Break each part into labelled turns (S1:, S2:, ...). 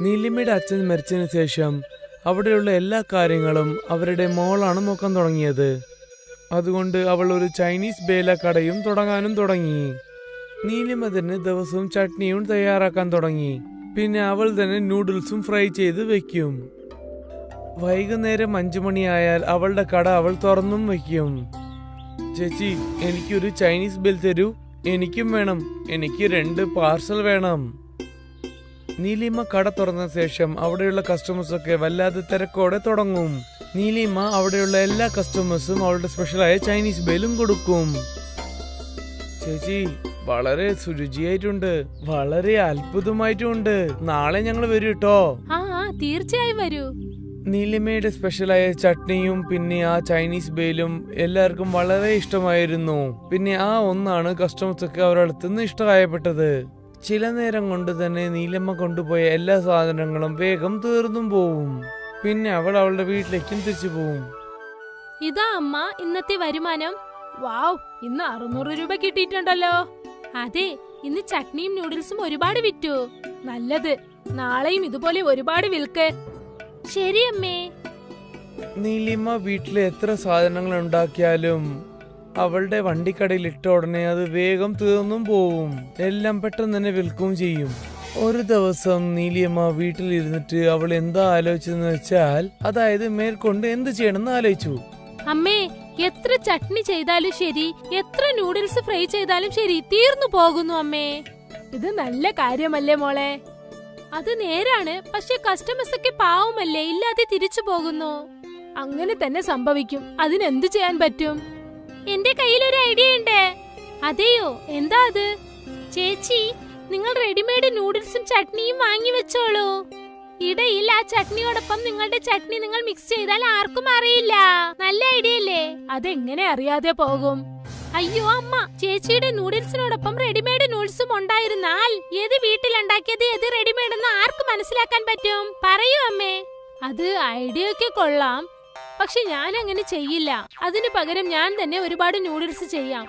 S1: നീലിമയുടെ അച്ഛൻ മരിച്ചതിന് ശേഷം അവിടെയുള്ള എല്ലാ കാര്യങ്ങളും അവരുടെ മോളാണ് നോക്കാൻ തുടങ്ങിയത്. അതുകൊണ്ട് അവൾ ഒരു ചൈനീസ് ബേല കടയും തുടങ്ങാനും തുടങ്ങി. നീലിമ തന്നെ ദിവസവും ചട്നിയും തയ്യാറാക്കാൻ തുടങ്ങി. പിന്നെ അവൾ തന്നെ നൂഡിൽസും ഫ്രൈ ചെയ്ത് വെക്കും. വൈകുന്നേരം 5 മണിയായാൽ അവളുടെ കട അവൾ തുറന്നും വെക്കും. ചേച്ചി, എനിക്കൊരു ചൈനീസ് ബേൽ തരൂ. എനിക്കും വേണം. എനിക്ക് 2 പാർസൽ വേണം. നീലിമ കട തുറന്ന ശേഷം അവിടെയുള്ള കസ്റ്റമേഴ്സൊക്കെ വല്ലാതെ തിരക്കോടെ തുടങ്ങും. നീലിമ അവിടെയുള്ള എല്ലാ കസ്റ്റമേഴ്സും അവളുടെ സ്പെഷ്യലായ ചൈനീസ് ബേലും കൊടുക്കും. ചേച്ചി, വളരെ രുചിയായിട്ടുണ്ട്, വളരെ അത്ഭുതമായിട്ടുണ്ട്. നാളെ ഞങ്ങൾ വരൂ കേട്ടോ.
S2: തീർച്ചയായും വരൂ.
S1: നീലിമയുടെ സ്പെഷ്യലായ ചട്നിയും പിന്നെ ആ ചൈനീസ് ബേലും എല്ലാവർക്കും വളരെ ഇഷ്ടമായിരുന്നു. പിന്നെ ആ ഒന്നാണ് കസ്റ്റമേഴ്സൊക്കെ അവരുടെ അടുത്തുനിന്ന് ഇഷ്ടമായപ്പെട്ടത്. ചില നേരം കൊണ്ട് തന്നെ നീലിമ കൊണ്ടുപോയ എല്ലാ സാധനങ്ങളും വേഗം തീർന്നും പോവും. പിന്നെ അവൾ അവളുടെ വീട്ടിലേക്കും തിരിച്ചു പോവും.
S2: ഇതാ അമ്മ ഇന്നത്തെ വരുമാനം. വാവ്, ഇന്ന് 600 രൂപ കിട്ടിയിട്ടുണ്ടല്ലോ. അതെ, ഇന്ന് ചട്നിയും നൂഡിൽസും ഒരുപാട് വിറ്റു. നല്ലത്, നാളെയും ഇതുപോലെ ഒരുപാട് വിൽക്ക്. ശരി അമ്മേ.
S1: നീലിമ വീട്ടിൽ എത്ര സാധനങ്ങൾ ഉണ്ടാക്കിയാലും അവളുടെ വണ്ടിക്കടയിൽ ഇട്ട ഉടനെ അത് വേഗം തീർന്നും പോവും. എല്ലാം പെട്ടെന്ന് തന്നെ വിൽക്കുകയും ചെയ്യും. ഒരു ദിവസം നീലിയമ്മ വീട്ടിലിരുന്നിട്ട് അവൾ എന്താ ആലോചിച്ചെന്ന് വെച്ചാൽ, അതായത് മേൽക്കൊണ്ട് എന്ത് ചെയ്യണമെന്ന് ആലോചിച്ചു.
S2: അമ്മേ, എത്ര ചട്നി ചെയ്താലും ശരി, എത്ര നൂഡിൽസ് ഫ്രൈ ചെയ്താലും ശരി, തീർന്നു പോകുന്നു അമ്മേ. ഇത് നല്ല കാര്യമല്ലേ മോളെ? അത് നേരാണ്. പക്ഷെ കസ്റ്റമേഴ്സ് ഒക്കെ പാവമല്ലേ, ഇല്ലാതെ തിരിച്ചു പോകുന്നു. അങ്ങനെ തന്നെ സംഭവിക്കും. അതിനെന്ത് ചെയ്യാൻ പറ്റും? എന്റെ കയ്യിലൊരു ഐഡിയ ഉണ്ട്. അതെയോ? എന്താ അത്? ചേച്ചി, നിങ്ങൾ റെഡിമെയ്ഡ് നൂഡിൽസും ചട്നിയും വാങ്ങി വെച്ചോളൂ. ഇടയിൽ ആ ചട്നിയോടൊപ്പം നിങ്ങളുടെ ചട്നി നിങ്ങൾ മിക്സ് ചെയ്താൽ ആർക്കും അറിയില്ല. നല്ല ഐഡിയ അല്ലേ? അതെങ്ങനെ അറിയാതെ പോകും? അയ്യോ അമ്മ, ചേച്ചിയുടെ നൂഡിൽസിനോടൊപ്പം റെഡിമെയ്ഡ് നൂഡിൽസും ഉണ്ടായിരുന്നാൽ ഏത് വീട്ടിലുണ്ടാക്കിയത് ഏത് റെഡിമെയ്ഡ് എന്ന് ആർക്ക് മനസ്സിലാക്കാൻ പറ്റും? പറയൂ അമ്മേ. അത് ഐഡിയ ഒക്കെ കൊള്ളാം, പക്ഷെ ഞാൻ അങ്ങനെ ചെയ്യില്ല. അതിനു പകരം ഞാൻ തന്നെ ഒരുപാട് നൂഡിൽസ് ചെയ്യാം.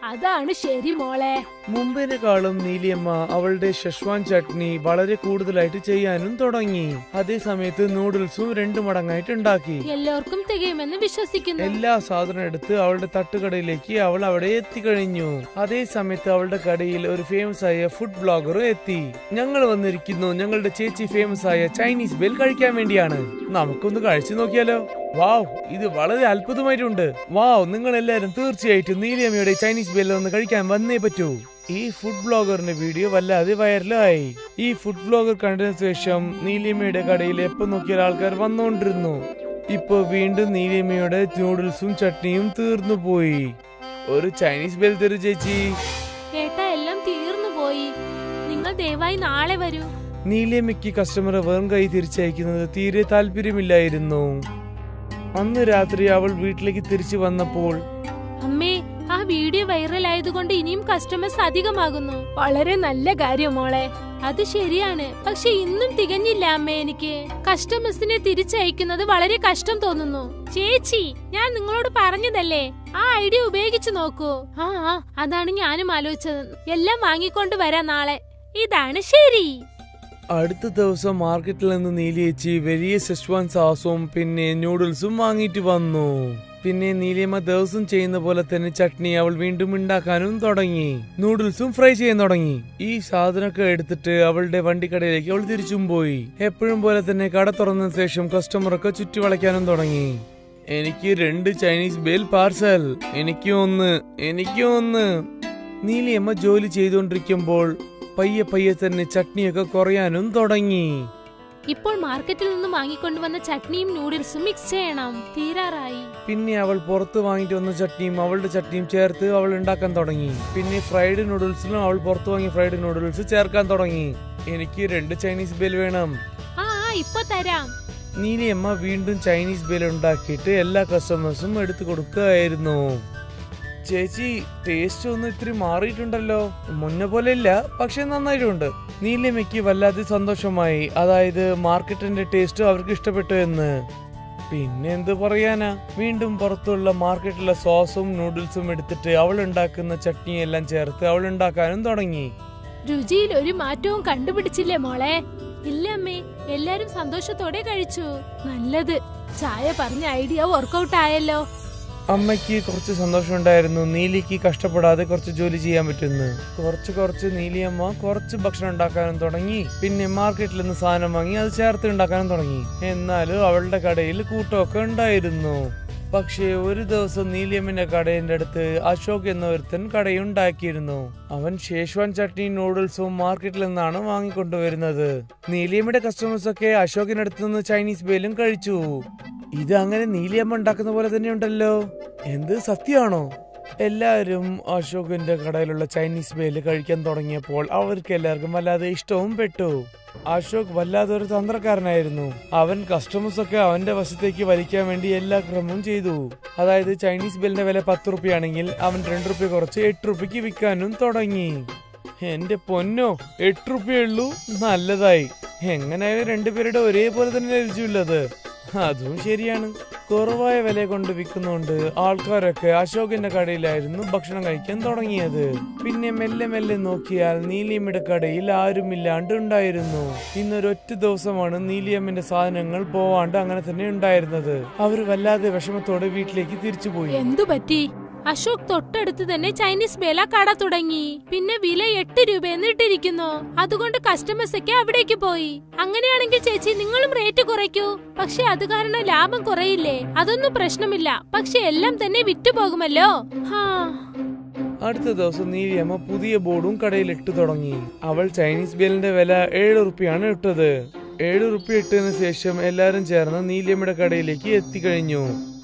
S2: അതാണ് ശരി മോളെ.
S1: മുമ്പിനെക്കാളും നീലിയമ്മ അവളുടെ ഷെഷ്വാൻ ചട്നി വളരെ കൂടുതലായിട്ട് ചെയ്യാനും തുടങ്ങി. അതേ സമയത്ത് നൂഡിൽസും 2 മടങ്ങായിട്ട് ഉണ്ടാക്കി.
S2: എല്ലാവർക്കും തികയുമെന്ന് വിശ്വസിക്കുന്നു.
S1: എല്ലാ സാധനം എടുത്ത് അവളുടെ തട്ടുകടയിലേക്ക് അവൾ അവിടെ എത്തിക്കഴിഞ്ഞു. അതേ സമയത്ത് അവളുടെ കടയിൽ ഒരു ഫേമസ് ആയ ഫുഡ് ബ്ലോഗർ എത്തി. ഞങ്ങൾ വന്നിരിക്കുന്നു ഞങ്ങളുടെ ചേച്ചി ഫേമസ് ആയ ചൈനീസ് ബേൽ കഴിക്കാൻ വേണ്ടിയാണ്. നമുക്കൊന്ന് കഴിച്ചു നോക്കിയാലോ? വാവ്, ഇത് വളരെ അത്ഭുതമായിട്ടുണ്ട്. വാവ്, നിങ്ങൾ എല്ലാരും തീർച്ചയായിട്ടും നീലിയമ്മയുടെ ചൈനീസ് ബേൽ ഒന്ന് കഴിക്കാൻ വന്നേ പറ്റൂ. ഈ ഫുഡ് ബ്ലോഗറിന്റെ വീഡിയോ വല്ലാതെ വൈറലായി. ഈ ഫുഡ് ബ്ലോഗർ കണ്ടതിനു ശേഷം നീലിയമ്മയുടെ കടയിൽ എപ്പോ നോക്കിയാൽ ആൾക്കാർ വന്നുകൊണ്ടിരുന്നു. ഇപ്പൊ വീണ്ടും നീലിയമ്മയുടെ നൂഡിൽസും ചട്നിയും തീർന്നു പോയി. ഒരു ചൈനീസ് ബേൽ തരൂ ചേച്ചി.
S2: കേട്ടാ, എല്ലാം തീർന്നു പോയി. നിങ്ങൾ ദയവായി നാളെ വരൂ.
S1: നീലിയമ്മയ്ക്ക് കസ്റ്റമറെ വെറും കൈ തിരിച്ചയക്കുന്നത് തീരെ താല്പര്യമില്ലായിരുന്നു. അന്ന് രാത്രി അവൾ വീട്ടിലേക്ക് തിരിച്ചു വന്നപ്പോൾ,
S2: അമ്മേ, ആ വീഡിയോ വൈറൽ ആയതുകൊണ്ട് ഇനിയും കസ്റ്റമേഴ്സ് അധികമാകുന്നു. വളരെ നല്ല കാര്യം മോളെ. അത് ശരിയാണ്, പക്ഷെ ഇന്നും തികഞ്ഞില്ല അമ്മേ. എനിക്ക് കസ്റ്റമേഴ്സിനെ തിരിച്ചയക്കുന്നത് വളരെ കഷ്ടം തോന്നുന്നു. ചേച്ചി, ഞാൻ നിങ്ങളോട് പറഞ്ഞതല്ലേ, ആ ഐഡിയ ഉപയോഗിച്ചു നോക്കൂ. അതാണ് ഞാനും ആലോചിച്ചത്. എല്ലാം വാങ്ങിക്കൊണ്ട് വരാം നാളെ. ഇതാണ് ശരി.
S1: അടുത്ത ദിവസം മാർക്കറ്റിൽ നിന്ന് നീലിയേച്ചി വലിയ ഷെഷ്വാൻ സോസും പിന്നെ നൂഡിൽസും വാങ്ങിയിട്ട് വന്നു. പിന്നെ നീലിയമ്മ ദിവസം ചെയ്യുന്ന പോലെ തന്നെ ചട്നി അവൾ വീണ്ടും ഉണ്ടാക്കാനും തുടങ്ങി. നൂഡിൽസും ഫ്രൈ ചെയ്യാൻ തുടങ്ങി. ഈ സാധനമൊക്കെ എടുത്തിട്ട് അവളുടെ വണ്ടിക്കടയിലേക്ക് അവൾ തിരിച്ചും പോയി. എപ്പോഴും പോലെ തന്നെ കട തുറന്ന ശേഷം കസ്റ്റമറൊക്കെ ചുറ്റി വളയ്ക്കാനും തുടങ്ങി. എനിക്ക് 2 ചൈനീസ് ബേൽ പാർസൽ, എനിക്ക് ഒന്ന്. നീലിയമ്മ ജോലി ചെയ്തുകൊണ്ടിരിക്കുമ്പോൾ പയ്യെ തന്നെ ചട്നിയൊക്കെ കുറയാനും തുടങ്ങി.
S2: ഇപ്പോൾ മാർക്കറ്റിൽ നിന്ന് വാങ്ങിക്കൊണ്ടുവന്ന ചട്നിയും നൂഡിൽസും മിക്സ് ചെയ്യണം. തീരാറായി.
S1: പിന്നെ അവൾ പുറത്ത് വാങ്ങിട്ട് വന്ന ചട്നിയും അവളുടെ ചട്നിയും ചേർത്ത് അവൾ ഉണ്ടാക്കാൻ തുടങ്ങി. പിന്നെ ഫ്രൈഡ് നൂഡിൽസിലും അവൾ പുറത്ത് വാങ്ങിയ ഫ്രൈഡ് നൂഡിൽസ് ചേർക്കാൻ തുടങ്ങി. എനിക്ക് 2 ചൈനീസ് ബേൽ വേണം.
S2: ഇപ്പൊ തരാം.
S1: നീലിയമ്മ വീണ്ടും ചൈനീസ് ബേൽ ഉണ്ടാക്കിയിട്ട് എല്ലാ കസ്റ്റമേഴ്സും എടുത്തു കൊടുക്കുകയായിരുന്നു. ചേച്ചി, ടേസ്റ്റ് ഒന്നും ഇത്തിരി മാറിയിട്ടുണ്ടല്ലോ. മുന്നേ പോലെ ഇല്ല, പക്ഷെ നന്നായിട്ടുണ്ട്. നീലിയമ്മയ്ക്ക് വല്ലാതെ സന്തോഷമായി. അതായത് മാർക്കറ്റിന്റെ ടേസ്റ്റ് അവർക്ക് ഇഷ്ടപ്പെട്ടു എന്ന്. പിന്നെ എന്ത് പറയാനാ, വീണ്ടും പുറത്തുള്ള മാർക്കറ്റിലെ സോസും നൂഡിൽസും എടുത്തിട്ട് അവൾ ഉണ്ടാക്കുന്ന ചട്നിയെല്ലാം ചേർത്ത് അവൾ ഉണ്ടാക്കാനും തുടങ്ങി.
S2: രുചിയിൽ ഒരു മാറ്റവും കണ്ടുപിടിച്ചില്ലേ മോളെ? ഇല്ല അമ്മേ, എല്ലാരും സന്തോഷത്തോടെ കഴിച്ചു. നല്ലത്, ചായ പറഞ്ഞ ഐഡിയ വർക്കൗട്ട് ആയല്ലോ.
S1: അമ്മയ്ക്ക് കുറച്ച് സന്തോഷമുണ്ടായിരുന്നു നീലിക്ക് കഷ്ടപ്പെടാതെ കുറച്ച് ജോലി ചെയ്യാൻ പറ്റുന്നു. കുറച്ച് നീലിയമ്മ കുറച്ച് ഭക്ഷണം ഉണ്ടാക്കാനും തുടങ്ങി. പിന്നെ മാർക്കറ്റിൽ നിന്ന് സാധനം വാങ്ങി അത് ചേർത്ത് ഉണ്ടാക്കാനും തുടങ്ങി. എന്നാലും അവളുടെ കടയിൽ കൂട്ടമൊക്കെ ഉണ്ടായിരുന്നു. പക്ഷേ ഒരു ദിവസം നീലിയമ്മന്റെ കടയുടെ അടുത്ത് അശോക് എന്ന ഒരുത്തൻ കടയുണ്ടാക്കിയിരുന്നു. അവൻ ഷേഷ്വാൻ ചട്നി നൂഡിൽസും മാർക്കറ്റിൽ നിന്നാണ് വാങ്ങിക്കൊണ്ടുവരുന്നത്. നീലിയമ്മയുടെ കസ്റ്റമേഴ്സ് ഒക്കെ അശോകിനടുത്ത് നിന്ന് ചൈനീസ് ബേലും കഴിച്ചു. ഇത് അങ്ങനെ നീലിയമ്മ ഉണ്ടാക്കുന്ന പോലെ തന്നെ ഉണ്ടല്ലോ, എന്ത് സത്യമാണോ? എല്ലാവരും അശോകിന്റെ കടയിലുള്ള ചൈനീസ് ബേല് കഴിക്കാൻ തുടങ്ങിയപ്പോൾ അവർക്ക് എല്ലാവർക്കും വല്ലാതെ ഇഷ്ടവും പെട്ടു. അശോക് വല്ലാതെ ഒരു തന്ത്രക്കാരനായിരുന്നു. അവൻ കസ്റ്റമേഴ്സ് ഒക്കെ അവന്റെ വശത്തേക്ക് വലിക്കാൻ വേണ്ടി എല്ലാ ക്രമവും ചെയ്തു. അതായത് ചൈനീസ് ബേലിന്റെ വില 10 റുപ്യാണെങ്കിൽ അവൻ 2 റുപ്യ കുറച്ച് 8 റുപ്യക്ക് വിൽക്കാനും തുടങ്ങി. എന്റെ പൊന്നോ, 8 റുപ്യുള്ളൂ, നല്ലതായി. എങ്ങനെയായാലും രണ്ടുപേരുടെ ഒരേപോലെ തന്നെ രുചിയുള്ളത്. അതും ശരിയാണ്. കുറവായ വില കൊണ്ട് വിൽക്കുന്നോണ്ട് ആൾക്കാരൊക്കെ അശോകിന്റെ കടയിലായിരുന്നു ഭക്ഷണം കഴിക്കാൻ തുടങ്ങിയത്. പിന്നെ മെല്ലെ മെല്ലെ നോക്കിയാൽ നീലിയമ്മയുടെ കടയിൽ ആരുമില്ലാണ്ട് ഉണ്ടായിരുന്നു. ഇന്നൊരൊറ്റ ദിവസമാണ് നീലിയമ്മന്റെ സാധനങ്ങൾ പോവാണ്ട് അങ്ങനെ തന്നെ ഉണ്ടായിരുന്നത്. അവർ വല്ലാതെ വിഷമത്തോടെ വീട്ടിലേക്ക് തിരിച്ചുപോയി.
S2: എന്തു പറ്റി? അശോക് തൊട്ടടുത്ത് തന്നെ ചൈനീസ് ബേല കട തുടങ്ങി. പിന്നെ വില 8 രൂപയെന്ന് ഇട്ടിരിക്കുന്നു. അതുകൊണ്ട് കസ്റ്റമേഴ്സ് ഒക്കെ അവിടേക്ക് പോയി. അങ്ങനെയാണെങ്കിൽ ചേച്ചി നിങ്ങളും റേറ്റ് കുറയ്ക്കൂ. പക്ഷെ അത് കാരണം ലാഭം കുറയില്ലേ? അതൊന്നും പ്രശ്നമില്ല, പക്ഷെ എല്ലാം തന്നെ വിറ്റുപോകുമല്ലോ.
S1: അടുത്ത ദിവസം നീലിയമ്മ പുതിയ ബോർഡും കടയിൽ ഇട്ടു തുടങ്ങി. അവൾ ചൈനീസ് ബേലിന്റെ വില 7 റുപ്യാണ് ഇട്ടത്. 7 റുപ്യ ഇട്ടതിന് ശേഷം എല്ലാരും ചേർന്ന് നീലിയമ്മയുടെ കടയിലേക്ക് എത്തിക്കഴിഞ്ഞു.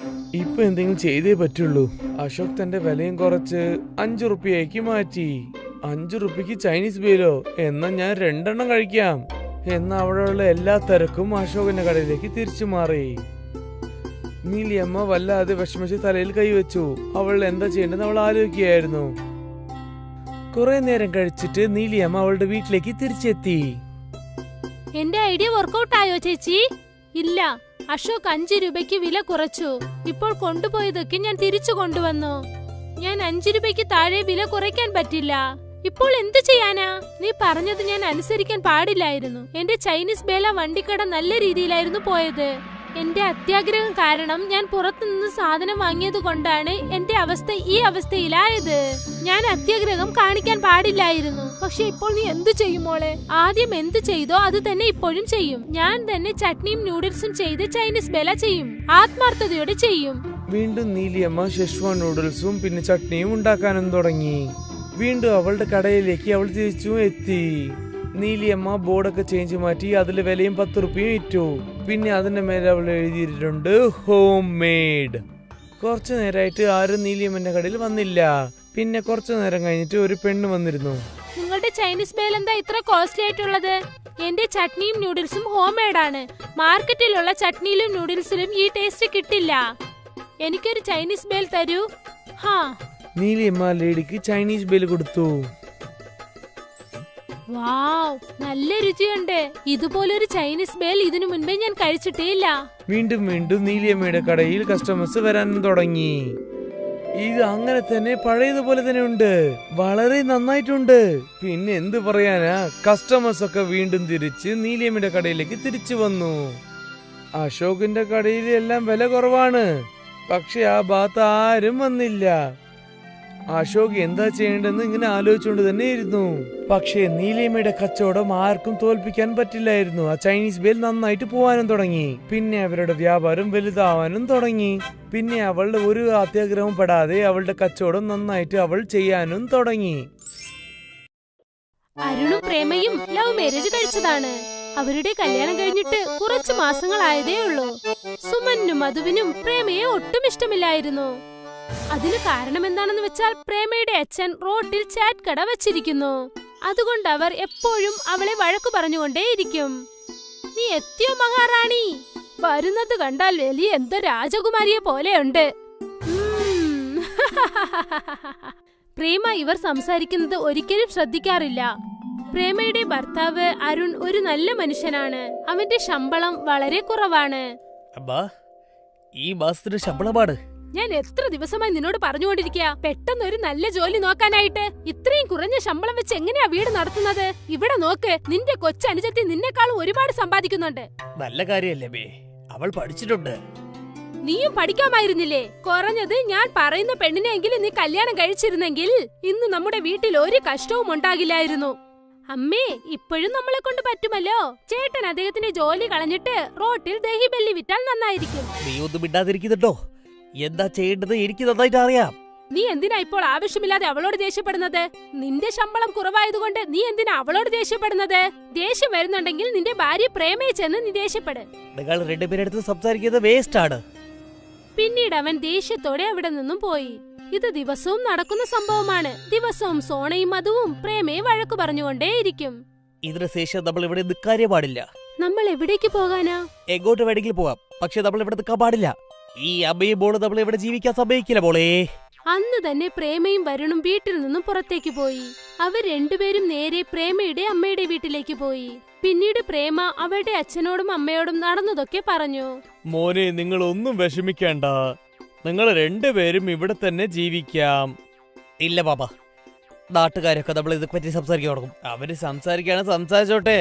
S1: ഇപ്പൊ എന്തെങ്കിലും ചെയ്തേ പറ്റുള്ളൂ. അശോക് തന്റെ വിലയും കുറച്ച് 5 റുപ്യയ്ക്ക് മാറ്റി. 5 റുപ്യക്ക് ചൈനീസ് ബേലോ? എന്നാ ഞാൻ 2 എണ്ണം കഴിക്കാം. എന്നാ അവിടെയുള്ള എല്ലാ തിരക്കും അശോകിന്റെ കടയിലേക്ക് തിരിച്ചു മാറി. നീലിയമ്മ വല്ലാതെ വിഷമിച്ച് തലയിൽ കൈവച്ചു. അവൾ എന്താ ചെയ്യേണ്ടതെന്ന് അവൾ ആലോചിക്കുകയായിരുന്നു. കുറെ നേരം കഴിച്ചിട്ട് നീലിയമ്മ അവളുടെ വീട്ടിലേക്ക് തിരിച്ചെത്തി.
S2: എന്റെ ഐഡിയ വർക്കൗട്ട് ആയോ ചേച്ചി? ഇല്ല, അശോക് 5 രൂപയ്ക്ക് വില കുറച്ചു. ഇപ്പോൾ കൊണ്ടുപോയതൊക്കെ ഞാൻ തിരിച്ചു കൊണ്ടുവന്നു. ഞാൻ 5 രൂപയ്ക്ക് താഴെ വില കുറയ്ക്കാൻ പറ്റില്ല. ഇപ്പോൾ എന്ത് ചെയ്യാനാ? നീ പറഞ്ഞത് ഞാൻ അനുസരിക്കാൻ പാടില്ലായിരുന്നു. എന്റെ ചൈനീസ് ബേല വണ്ടിക്കട നല്ല രീതിയിലായിരുന്നു പോയത്. എന്റെ അത്യാഗ്രഹം കാരണം ഞാൻ പുറത്തുനിന്ന് സാധനം വാങ്ങിയത് കൊണ്ടാണ് എന്റെ അവസ്ഥ ഈ അവസ്ഥയിലായത്. ഞാൻ അത്യാഗ്രഹം കാണിക്കാൻ പാടില്ലായിരുന്നു. പക്ഷെ ഇപ്പോൾ നീ എന്തു ചെയ്യും മോളെ? ആദ്യം എന്ത് ചെയ്തോ അത് തന്നെ ഇപ്പോഴും ചെയ്യും. ഞാൻ തന്നെ ചട്നിയും നൂഡിൽസും ചെയ്ത് ചൈനീസ് ബേല ചെയ്യും. ആത്മാർത്ഥതയോടെ ചെയ്യും.
S1: വീണ്ടും നീലിയമ്മ ഷെഷ്വാൻ നൂഡിൽസും പിന്നെ ചട്നിയും ഉണ്ടാക്കാനും തുടങ്ങി. വീണ്ടും അവളുടെ കടയിലേക്ക് അവൾ തിരിച്ചും എത്തി. നീലിയമ്മ ബോർഡൊക്കെ ചേഞ്ച് മാറ്റി അതിൽ വിലയും 10 റുപ്യയും ഇട്ടു. പിന്നെ അതിന്റെ മേലെ അവൾ എഴുതിയിട്ടുണ്ട് ഹോം മെയ്ഡ്. കുറച്ചു നേരമായിട്ട് ആരും നീലിയമ്മന്റെ കടയിൽ വന്നില്ല. പിന്നെ കുറച്ചു നേരം കഴിഞ്ഞിട്ട് ഒരു പെണ്ണ് വന്നിരുന്നു.
S2: നിങ്ങളുടെ ചൈനീസ് ബേൽ എന്താ ഇത്ര കോസ്റ്റ്ലി ആയിട്ടുള്ളത്? എന്റെ ചട്നിയും നൂഡിൽസും ഹോം മെയ്ഡ് ആണ്. മാർക്കറ്റിലുള്ള ചട്നിയിലും നൂഡിൽസിലും ഈ ടേസ്റ്റ് കിട്ടില്ല. എനിക്കൊരു ചൈനീസ് ബേൽ തരൂ.
S1: നീലിയമ്മ ലേഡിക്ക് ചൈനീസ് ബേൽ കൊടുത്തു.
S2: വാവ്, നല്ല രുചിയുണ്ട്. ഇതുപോലൊരു ചൈനീസ് ബേൽ ഇതിനു മുൻപേ ഞാൻ കഴിച്ചിട്ടേ ഇല്ല.
S1: വീണ്ടും വീണ്ടും നീലിയമ്മയുടെ കടയിൽ കസ്റ്റമേഴ്സ് വരാനും തുടങ്ങി. ഇത് അങ്ങനെ തന്നെ പഴയതുപോലെ തന്നെ ഉണ്ട്. വളരെ നന്നായിട്ടുണ്ട്. പിന്നെ എന്ത് പറയാനാ, കസ്റ്റമേഴ്സ് ഒക്കെ വീണ്ടും തിരിച്ച് നീലിയമ്മയുടെ കടയിലേക്ക് തിരിച്ചു വന്നു. അശോകിന്റെ കടയിൽ എല്ലാം വില കുറവാണ്. പക്ഷെ ആ ഭാഗത്ത് ആരും വന്നില്ല. അശോക് എന്താ ചെയ്യേണ്ടെന്ന് ഇങ്ങനെ ആലോചിച്ചുകൊണ്ട് തന്നെ ഇരുന്നു. പക്ഷേ നീലിയമ്മയുടെ കച്ചവടം ആർക്കും തോൽപ്പിക്കാൻ പറ്റില്ലായിരുന്നു. ആ ചൈനീസ് ബേൽ നന്നായിട്ട് പോവാനും തുടങ്ങി. പിന്നെ അവരുടെ വ്യാപാരം വലുതാവാനും തുടങ്ങി. പിന്നെ അവളുടെ ഒരു അത്യാഗ്രഹവും പെടാതെ അവളുടെ കച്ചവടം നന്നായിട്ട് അവൾ ചെയ്യാനും തുടങ്ങി.
S2: അരുണും പ്രേമയും ലവ് മാരേജ് കഴിച്ചതാണ്. അവരുടെ കല്യാണം കഴിഞ്ഞിട്ട് കുറച്ചു മാസങ്ങളായതേ ഉള്ളൂ. സുമനും മധുവിനും പ്രേമയെ ഒട്ടും ഇഷ്ടമില്ലായിരുന്നു. അതിന് കാരണം എന്താണെന്ന് വെച്ചാൽ പ്രേമയുടെ അച്ഛൻ റോട്ടിൽ ചാറ്റ് കട വച്ചിരിക്കുന്നു. അതുകൊണ്ട് അവർ എപ്പോഴും അവളെ വഴക്കു പറഞ്ഞുകൊണ്ടേയിരിക്കും. നീ എത്തിയോ മഹാറാണി? വരുന്നത് കണ്ടാൽ വലിയ എന്തോ രാജകുമാരിയെ പോലെയുണ്ട്. പ്രേമ ഇവർ സംസാരിക്കുന്നത് ഒരിക്കലും ശ്രദ്ധിക്കാറില്ല. പ്രേമയുടെ ഭർത്താവ് അരുൺ ഒരു നല്ല മനുഷ്യനാണ്. അവന്റെ ശമ്പളം വളരെ കുറവാണ്.
S1: ഈ മാസത്തിന്റെ ശമ്പളമാണ്
S2: ഞാൻ എത്ര ദിവസമായി നിന്നോട് പറഞ്ഞുകൊണ്ടിരിക്കുക പെട്ടെന്ന് ഒരു നല്ല ജോലി നോക്കാനായിട്ട്. ഇത്രയും കുറഞ്ഞ ശമ്പളം വെച്ച് എങ്ങനെയാ വീട് നടത്തുന്നത്? ഇവിടെ നോക്ക്, നിന്റെ കൊച്ചനുജത്തി നിന്നെക്കാളും ഒരുപാട് സമ്പാദിക്കുന്നുണ്ട്.
S3: നല്ല കാര്യല്ലേ ബേ, അവൾ പഠിച്ചിട്ടുണ്ട്.
S2: നീയും പഠിക്കാമായിരുന്നില്ലേ? കുറഞ്ഞത് ഞാൻ പറയുന്ന പെണ്ണിനെങ്കിലും നീ കല്യാണം കഴിച്ചിരുന്നെങ്കിൽ ഇന്ന് നമ്മുടെ വീട്ടിൽ ഒരു കഷ്ടവും ഉണ്ടാകില്ലായിരുന്നു. അമ്മേ, ഇപ്പോഴും നമ്മളെ കൊണ്ട് പറ്റുമല്ലോ. ചേട്ടൻ അദ്ദേഹത്തിന്റെ ജോലി കളഞ്ഞിട്ട് റോട്ടിൽ ദഹി ബല്ലി വിറ്റാൽ നന്നായിരിക്കും.
S3: നീ ഒന്നും മിണ്ടാതിരിക്കുന്നുണ്ടോ? എന്താ ചെയ്യേണ്ടത് എനിക്ക് നന്നായിട്ട് അറിയാം.
S2: നീ എന്തിനാ ഇപ്പോൾ ആവശ്യമില്ലാതെ അവളോട് ദേഷ്യപ്പെടുന്നത്? നിന്റെ ശമ്പളം കുറവായതുകൊണ്ട് നീ എന്തിനാ അവളോട് ദേഷ്യപ്പെടുന്നത്? ദേഷ്യം വരുന്നുണ്ടെങ്കിൽ നിന്റെ ഭാര്യ പ്രേമയെ ചെന്ന് നീ ദേഷ്യപ്പെട്.
S3: നിങ്ങൾ രണ്ടുപേരെടുത്ത് സംസാരിക്കുന്നത് വേസ്റ്റ് ആണ്.
S2: പിന്നീട് അവൻ ദേഷ്യത്തോടെ അവിടെ നിന്നും പോയി. ഇത് ദിവസവും നടക്കുന്ന സംഭവമാണ്. ദിവസവും സോണയും മധുവും പ്രേമയെ വഴക്കു പറഞ്ഞുകൊണ്ടേയിരിക്കും.
S3: ഇതിന് ശേഷം നമ്മൾ ഇവിടെ നിൽക്കാനേ പാടില്ല.
S2: നമ്മൾ എവിടേക്ക് പോകാനാ?
S3: എങ്ങോട്ട് വേണമെങ്കിലും പോവാം, പക്ഷെ നമ്മൾ ഇവിടെ നിൽക്കാൻ പാടില്ല. ഈ അമ്മയും മോള് നമ്മൾ ഇവിടെ ജീവിക്കാൻ സമ്മതിക്കില്ല മോളെ.
S2: അന്ന് തന്നെ പ്രേമയും വരുണും വീട്ടിൽ നിന്നും പുറത്തേക്ക് പോയി. അവർ രണ്ടുപേരും നേരെ പ്രേമയുടെ അമ്മയുടെ വീട്ടിലേക്ക് പോയി. പിന്നീട് പ്രേമ അവളുടെ അച്ഛനോടും അമ്മയോടും നടന്നതൊക്കെ പറഞ്ഞു.
S1: മോനെ, നിങ്ങൾ ഒന്നും വിഷമിക്കേണ്ട. നിങ്ങൾ രണ്ടുപേരും ഇവിടെ തന്നെ ജീവിക്കാം.
S3: ഇല്ല ബാബ, നാട്ടുകാരൊക്കെ നമ്മൾ ഇതൊക്കെ പറ്റി സംസാരിക്കാൻ തുടങ്ങും.
S1: അവര് സംസാരിക്കാണ്, സംസാരിച്ചോട്ടെ.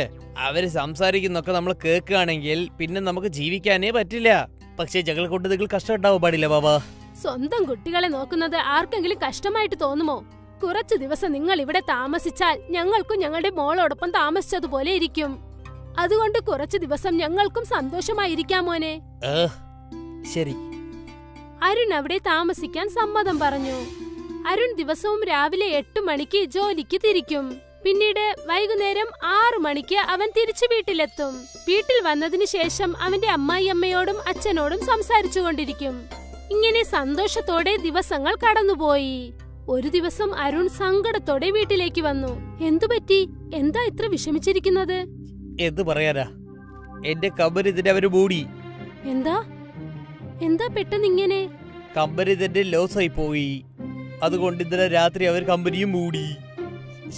S1: അവര് സംസാരിക്കുന്നൊക്കെ നമ്മൾ കേൾക്കുകയാണെങ്കിൽ പിന്നെ നമുക്ക് ജീവിക്കാനേ പറ്റില്ല.
S3: പക്ഷേ ഞങ്ങളെ കൊണ്ട് നിങ്ങൾ കഷ്ടം ഉണ്ടാവാൻ പാടില്ല ബാബ.
S2: സ്വന്തം കുട്ടികളെ നോക്കുന്നത് ആർക്കെങ്കിലും കഷ്ടമായിട്ട് തോന്നുമോ? കുറച്ചു ദിവസം നിങ്ങൾ ഇവിടെ താമസിച്ചാൽ ഞങ്ങൾക്കും ഞങ്ങളുടെ മോളോടൊപ്പം താമസിച്ചതുപോലെ ഇരിക്കും. അതുകൊണ്ട് കുറച്ചു ദിവസം ഞങ്ങൾക്കും സന്തോഷമായിരിക്കാം മോനെ.
S3: ശരി.
S2: അരുൺ അവിടെ താമസിക്കാൻ സമ്മതം പറഞ്ഞു. അരുൺ ദിവസവും രാവിലെ 8 മണിക്ക് ജോലിക്ക് തിരിക്കും. പിന്നീട് വൈകുന്നേരം 6 മണിക്ക് അവൻ തിരിച്ചു വീട്ടിലെത്തും. വീട്ടിൽ വന്നതിനു ശേഷം അവന്റെ അമ്മായിയമ്മയോടും അച്ഛനോടും സംസാരിച്ചുകൊണ്ടിരിക്കും. ഇങ്ങനെ സന്തോഷത്തോടെ ദിവസങ്ങൾ കടന്നുപോയി. ഒരു ദിവസം അരുൺ സങ്കടത്തോടെ വീട്ടിലേക്ക് വന്നു. എന്തുപറ്റി? എന്താ ഇത്ര വിഷമിച്ചിരിക്കുന്നത്?
S3: എന്ത് പറയാനാ, എന്റെ കമ്പനി ഇതിനെ അവര് മൂടി.
S2: എന്താ എന്താ പെട്ടെന്ന് ഇങ്ങനെ?
S3: കമ്പനി തന്നെ ലോസ് ആയി പോയി. അതുകൊണ്ട് ഇന്നലെ രാത്രി അവർ കമ്പനിയും മൂടി.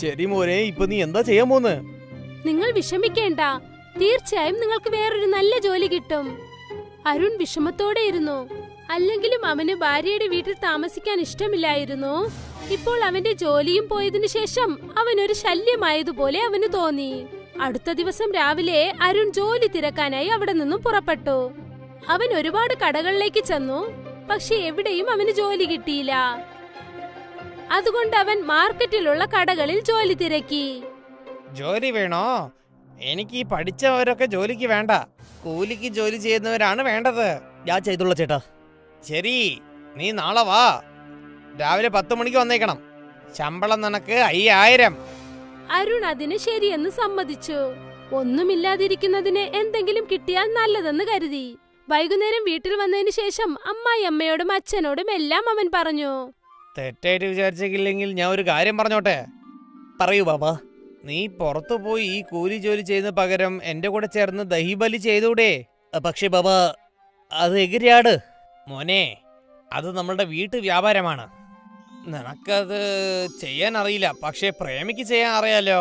S1: ശരി മോനെ, ഇപ്പൊ നീ എന്താ ചെയ്യാൻ പോന്ന്?
S2: നിങ്ങൾ വിഷമിക്കേണ്ട, തീർച്ചയായും നിങ്ങൾക്ക് വേറൊരു നല്ല ജോലി കിട്ടും. അരുൺ വിഷമത്തോടെ ഇരുന്നു. അല്ലെങ്കിലും അവന് ഭാര്യയുടെ വീട്ടിൽ താമസിക്കാൻ ഇഷ്ടമില്ലായിരുന്നു. ഇപ്പോൾ അവന്റെ ജോലിയും പോയതിനു ശേഷം അവനൊരു ശല്യമായതുപോലെ അവന് തോന്നി. അടുത്ത ദിവസം രാവിലെ അരുൺ ജോലി തിരക്കാനായി അവിടെ നിന്നും പുറപ്പെട്ടു. അവൻ ഒരുപാട് കടകളിലേക്ക് ചെന്നു, പക്ഷെ എവിടെയും അവന് ജോലി കിട്ടിയില്ല. അതുകൊണ്ട് അവൻ മാർക്കറ്റിലുള്ള കടകളിൽ ജോലി തിരക്കി.
S1: ജോലി വേണോ? എനിക്ക് ഈ പഠിച്ചവരൊക്കെ ജോലിക്ക് വേണ്ട, കൂലിക്ക് ജോലി ചെയ്യുന്നവരാണ് വേണ്ടത്.
S3: ഞാൻ ചെയ്തോളാം ചേട്ടാ.
S1: ശരി, നീ നാളെ വാ. രാവിലെ 10 മണിക്ക് വന്നേക്കണം. ശമ്പളം നിനക്ക് 5000.
S2: അരുൺ അതിന് ശരിയെന്ന് സമ്മതിച്ചു. ഒന്നുമില്ലാതിരിക്കുന്നതിന് എന്തെങ്കിലും കിട്ടിയാൽ നല്ലതെന്ന് കരുതി. വൈകുന്നേരം വീട്ടിൽ വന്നതിന് ശേഷം അമ്മായിയമ്മയോടും അച്ഛനോടും എല്ലാം അവൻ പറഞ്ഞു.
S1: തെറ്റായിട്ട് വിചാരിച്ചെങ്കിൽ ഞാൻ ഒരു കാര്യം പറഞ്ഞോട്ടെ?
S3: പറയൂ ബാബ.
S1: നീ പുറത്തു പോയി ഈ കൂലി ജോലി ചെയ്യുന്ന പകരം എന്റെ കൂടെ ചേർന്ന് ദഹിബലി ചെയ്തൂടെ?
S3: പക്ഷേ ബാബ, അത് എങ്ങനെയാണ്?
S1: മോനെ, അത് നമ്മളുടെ വീട്ടു വ്യാപാരമാണ്. നിനക്കത് ചെയ്യാൻ അറിയില്ല, പക്ഷെ പ്രേമിക്ക് ചെയ്യാൻ അറിയാലോ.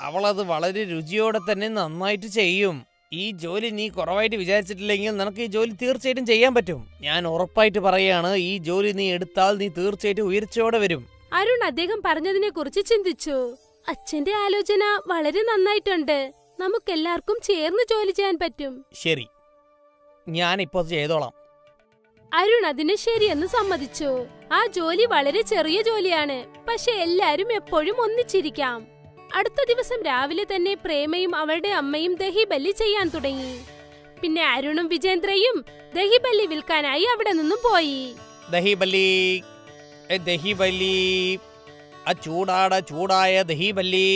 S1: അവളത് വളരെ രുചിയോടെ തന്നെ നന്നായിട്ട് ചെയ്യും. ഈ ജോലി നീ കുറവായിട്ട് വിചാരിച്ചിട്ടില്ലെങ്കിൽ നിനക്ക് ഈ ജോലി തീർച്ചയായിട്ടും ചെയ്യാൻ പറ്റും. ഞാൻ ഉറപ്പായിട്ട് പറയാണ്, ഈ ജോലി നീ എടുത്താൽ നീ തീർച്ചയായിട്ടും ഉയർച്ചയോടെ വരും.
S2: അരുൺ അദ്ദേഹം പറഞ്ഞതിനെ കുറിച്ച് ചിന്തിച്ചു. അച്ഛന്റെ ആലോചന വളരെ നന്നായിട്ടുണ്ട്. നമുക്കെല്ലാവർക്കും ചേർന്ന് ജോലി ചെയ്യാൻ പറ്റും.
S1: ശരി, ഞാൻ ഇപ്പോൾ ചെയ്തോളാം.
S2: അരുൺ അതിന് ശരിയെന്ന് സമ്മതിച്ചു. ആ ജോലി വളരെ ചെറിയ ജോലിയാണ്, പക്ഷെ എല്ലാരും എപ്പോഴും ഒന്നിച്ചിരിക്കാം. അടുത്ത ദിവസം രാവിലെ തന്നെ പ്രേമയും അവളുടെ അമ്മയും ദഹിബല്ലി ചെയ്യാൻ തുടങ്ങി. പിന്നെ അരുണും വിജേന്ദ്രയും ദഹിബല്ലി വിൽക്കാനായി അവിടെ നിന്നും പോയി.
S1: ദഹിബല്ലി, ദഹിബല്ലി, ചൂടായ ദഹിബല്ലി.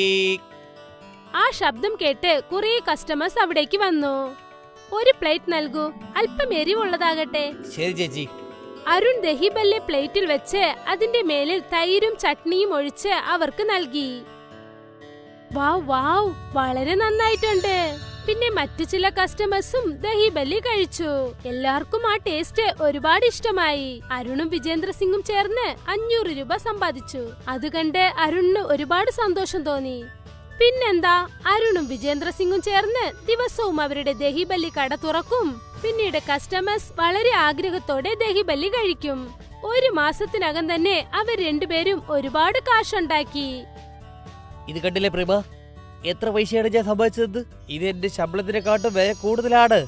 S2: ആ ശബ്ദം കേട്ട് കുറെ കസ്റ്റമേഴ്സ് അവിടേക്ക് വന്നു. ഒരു പ്ലേറ്റ് നൽകൂ, അല്പം എരിവുള്ളതാകട്ടെ.
S1: ശരി ചേച്ചി.
S2: അരുൺ ദഹിബല്ലി പ്ലേറ്റിൽ വെച്ച് അതിന്റെ മേലിൽ തൈരും ചട്നിയും ഒഴിച്ച് അവർക്ക് നൽകി. വാവ് വാവ്, വളരെ നന്നായിട്ടുണ്ട്. പിന്നെ മറ്റു ചില കസ്റ്റമേഴ്സും ദഹിബല്ലി കഴിച്ചു. എല്ലാവർക്കും ആ ടേസ്റ്റ് ഒരുപാട് ഇഷ്ടമായി. അരുണും വിജേന്ദ്ര സിംഗും ചേർന്ന് 500 രൂപ സമ്പാദിച്ചു. അത് കണ്ട് അരുണിന് ഒരുപാട് സന്തോഷം തോന്നി. പിന്നെന്താ, അരുണും വിജേന്ദ്ര സിംഗും ചേർന്ന് ദിവസവും അവരുടെ ദഹിബല്ലി കട തുറക്കും. പിന്നീട് കസ്റ്റമേഴ്സ് വളരെ ആഗ്രഹത്തോടെ ദഹിബല്ലി കഴിക്കും. 1 മാസത്തിനകം തന്നെ അവർ രണ്ടുപേരും ഒരുപാട് കാശുണ്ടാക്കി.
S3: ഇത് കണ്ടില്ലേ പ്രഭ, എത്ര പൈസയാണ് ഞാൻ സമ്പാദിച്ചത്? ഇത് എന്റെ ശമ്പളത്തിനെക്കാട്ടും വില കൂടുതലാണ്.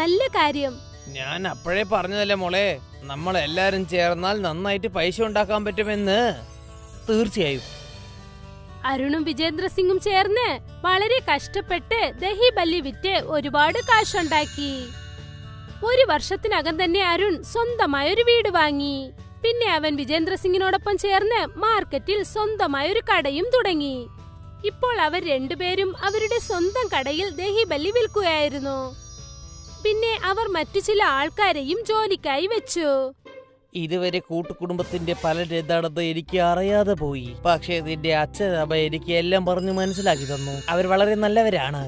S2: നല്ല കാര്യം.
S3: ഞാൻ അപ്പോഴേ പറഞ്ഞതല്ലേ മോളെ, നമ്മൾ എല്ലാരും ചേർന്നാൽ നന്നായിട്ട് പൈസ ഉണ്ടാക്കാൻ പറ്റുമെന്ന്. തീർച്ചയായും.
S2: അരുണും വിജേന്ദ്ര സിംഗും ചേർന്ന് വളരെ കഷ്ടപ്പെട്ട് ദഹിബല്ലി വിറ്റ് ഒരുപാട് കാശുണ്ടാക്കി. 1 വർഷത്തിനകം തന്നെ അരുൺ സ്വന്തമായ ഒരു വീട് വാങ്ങി. പിന്നെ അവൻ വിജേന്ദ്ര സിംഗിനോടൊപ്പം ചേർന്ന് മാർക്കറ്റിൽ സ്വന്തമായ ഒരു കടയും തുടങ്ങി. ഇപ്പോൾ അവർ രണ്ടുപേരും അവരുടെ സ്വന്തം കടയിൽ ദഹിബല്ലി വിൽക്കുകയായിരുന്നു. പിന്നെ അവർ മറ്റു ചില ആൾക്കാരെയും ജോലിക്കായി വെച്ചു.
S3: ഇതുവരെ കൂട്ടുകുടുംബത്തിന്റെ പലരും എന്താണെന്ന് എനിക്ക് അറിയാതെ പോയി. പക്ഷേ നിന്റെ അച്ഛനമ്മ എനിക്ക് എല്ലാം പറഞ്ഞു മനസ്സിലാക്കി തന്നു. അവർ വളരെ നല്ലവരാണ്.